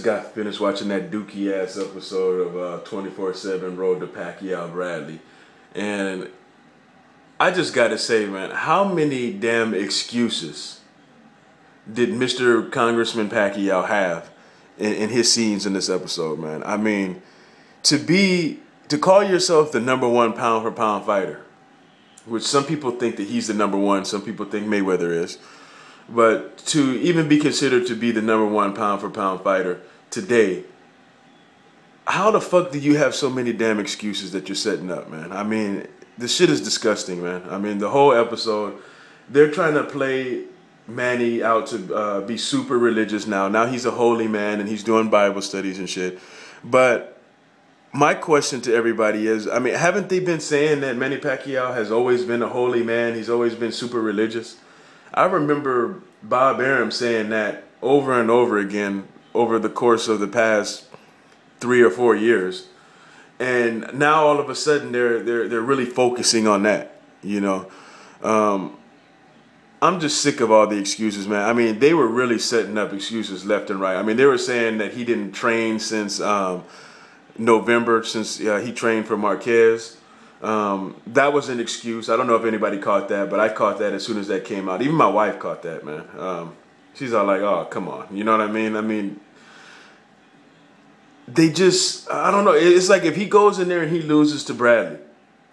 got finished watching that dookie ass episode of 24/7 Road to Pacquiao Bradley, and I just got to say, man, how many damn excuses did Mr. Congressman Pacquiao have in his scenes in this episode, man? I mean, to call yourself the #1 pound for pound fighter, which some people think that he's the #1, some people think Mayweather is. But to even be considered to be the #1 pound for pound fighter today, how the fuck do you have so many damn excuses that you're setting up, man? I mean, this shit is disgusting, man. I mean, the whole episode, they're trying to play Manny out to be super religious now. Now he's a holy man and he's doing Bible studies and shit. But my question to everybody is, I mean, haven't they been saying that Manny Pacquiao has always been a holy man? He's always been super religious? I remember Bob Arum saying that over and over again over the course of the past 3 or 4 years, and now all of a sudden they're really focusing on that. You know, I'm just sick of all the excuses, man. I mean, they were really setting up excuses left and right. I mean, they were saying that he didn't train since November, since he trained for Marquez. That was an excuse. I don't know if anybody caught that, but I caught that as soon as that came out. Even my wife caught that, man. She's all like, oh, come on. You know what I mean? I mean, they just, I don't know. It's like if he goes in there and he loses to Bradley,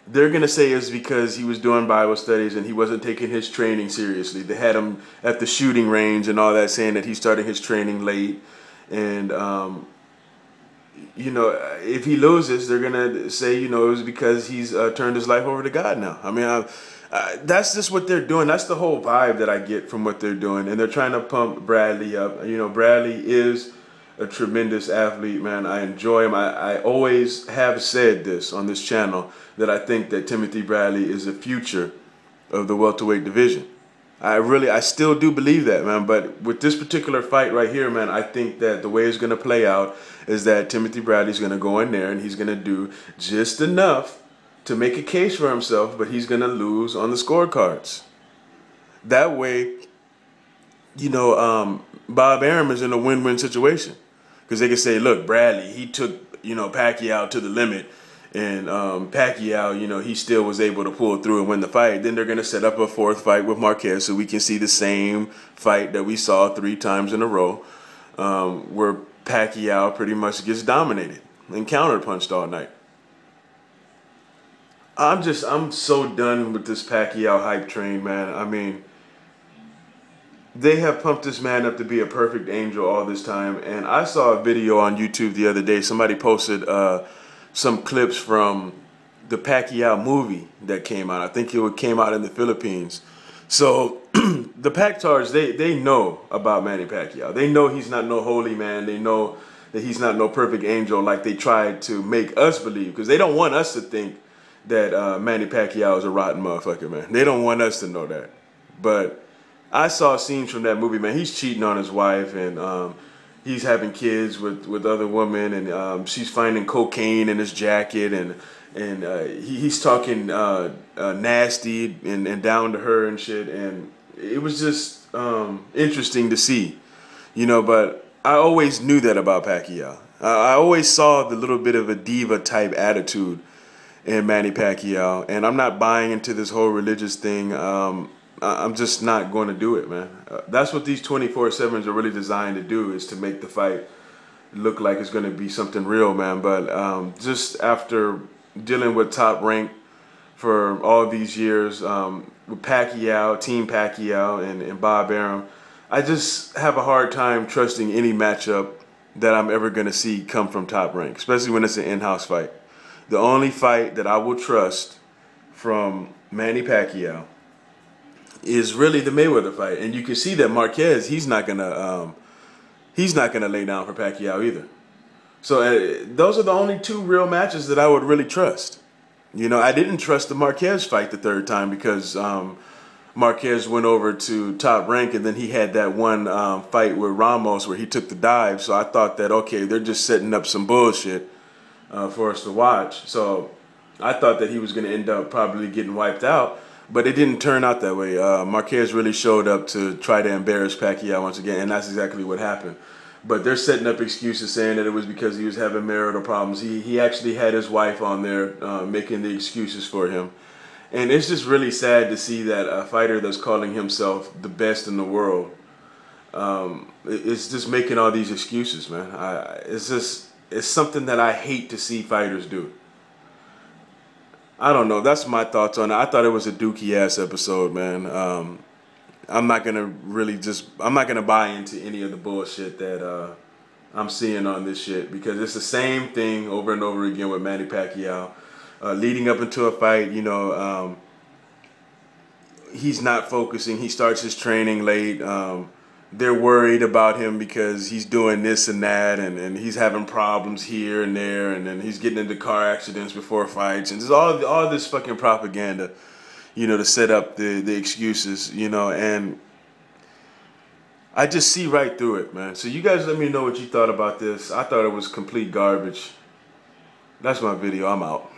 they're going to say it's because he was doing Bible studies and he wasn't taking his training seriously. They had him at the shooting range and all that, saying that he's starting his training late. And, you know, if he loses, they're going to say, you know, it was because he's turned his life over to God now. I mean, that's just what they're doing. That's the whole vibe that I get from what they're doing. And they're trying to pump Bradley up. You know, Bradley is a tremendous athlete, man. I enjoy him. I always have said this on this channel, that I think that Timothy Bradley is the future of the welterweight division. I still do believe that, man. But with this particular fight right here, man, I think that the way it's going to play out is that Timothy Bradley's going to go in there and he's going to do just enough to make a case for himself, but he's going to lose on the scorecards. That way, you know, Bob Arum is in a win-win situation, because they can say, look, Bradley, he took, you know, Pacquiao to the limit, and Pacquiao, you know, he still was able to pull through and win the fight. Then they're going to set up a 4th fight with Marquez so we can see the same fight that we saw 3 times in a row, where Pacquiao pretty much gets dominated and counterpunched all night. I'm so done with this Pacquiao hype train, man. I mean, they have pumped this man up to be a perfect angel all this time. And I saw a video on YouTube the other day. Somebody posted some clips from the Pacquiao movie that came out. I think it came out in the Philippines. So the Pactards, they know about Manny Pacquiao. They know he's not no holy man. They know that he's not no perfect angel like they tried to make us believe, because they don't want us to think that Manny Pacquiao is a rotten motherfucker, man. They don't want us to know that. But I saw scenes from that movie, man. He's cheating on his wife, and he's having kids with other women, and she's finding cocaine in his jacket, and he's talking nasty and down to her and shit, and it was just interesting to see, you know. But I always knew that about Pacquiao. I always saw the little bit of a diva type attitude in Manny Pacquiao, and I'm not buying into this whole religious thing. I'm just not going to do it, man. That's what these 24/7s are really designed to do, is to make the fight look like it's going to be something real, man. But just after dealing with Top Rank for all these years, with Pacquiao, Team Pacquiao, and Bob Arum, I just have a hard time trusting any matchup that I'm ever going to see come from Top Rank, especially when it's an in-house fight. The only fight that I will trust from Manny Pacquiao is really the Mayweather fight, and you can see that Marquez, he's not gonna lay down for Pacquiao either. So those are the only 2 real matches that I would really trust. You know, I didn't trust the Marquez fight the 3rd time because Marquez went over to Top Rank, and then he had that one fight with Ramos where he took the dive. So I thought that, okay, they're just setting up some bullshit for us to watch. So I thought that he was going to end up probably getting wiped out, but it didn't turn out that way. Marquez really showed up to try to embarrass Pacquiao once again, and that's exactly what happened. But they're setting up excuses saying that it was because he was having marital problems. He actually had his wife on there making the excuses for him. And it's just really sad to see that a fighter that's calling himself the best in the world is just making all these excuses, man. It's something that I hate to see fighters do. I don't know. That's my thoughts on it. I thought it was a dookie ass episode, man. I'm not gonna buy into any of the bullshit that I'm seeing on this shit, because it's the same thing over and over again with Manny Pacquiao. Leading up into a fight, he's not focusing. He starts his training late. They're worried about him because he's doing this and that, and he's having problems here and there, and then he's getting into car accidents before fights, and there's all this fucking propaganda, to set up the excuses, and I just see right through it, man. So you guys let me know what you thought about this. I thought it was complete garbage. That's my video. I'm out.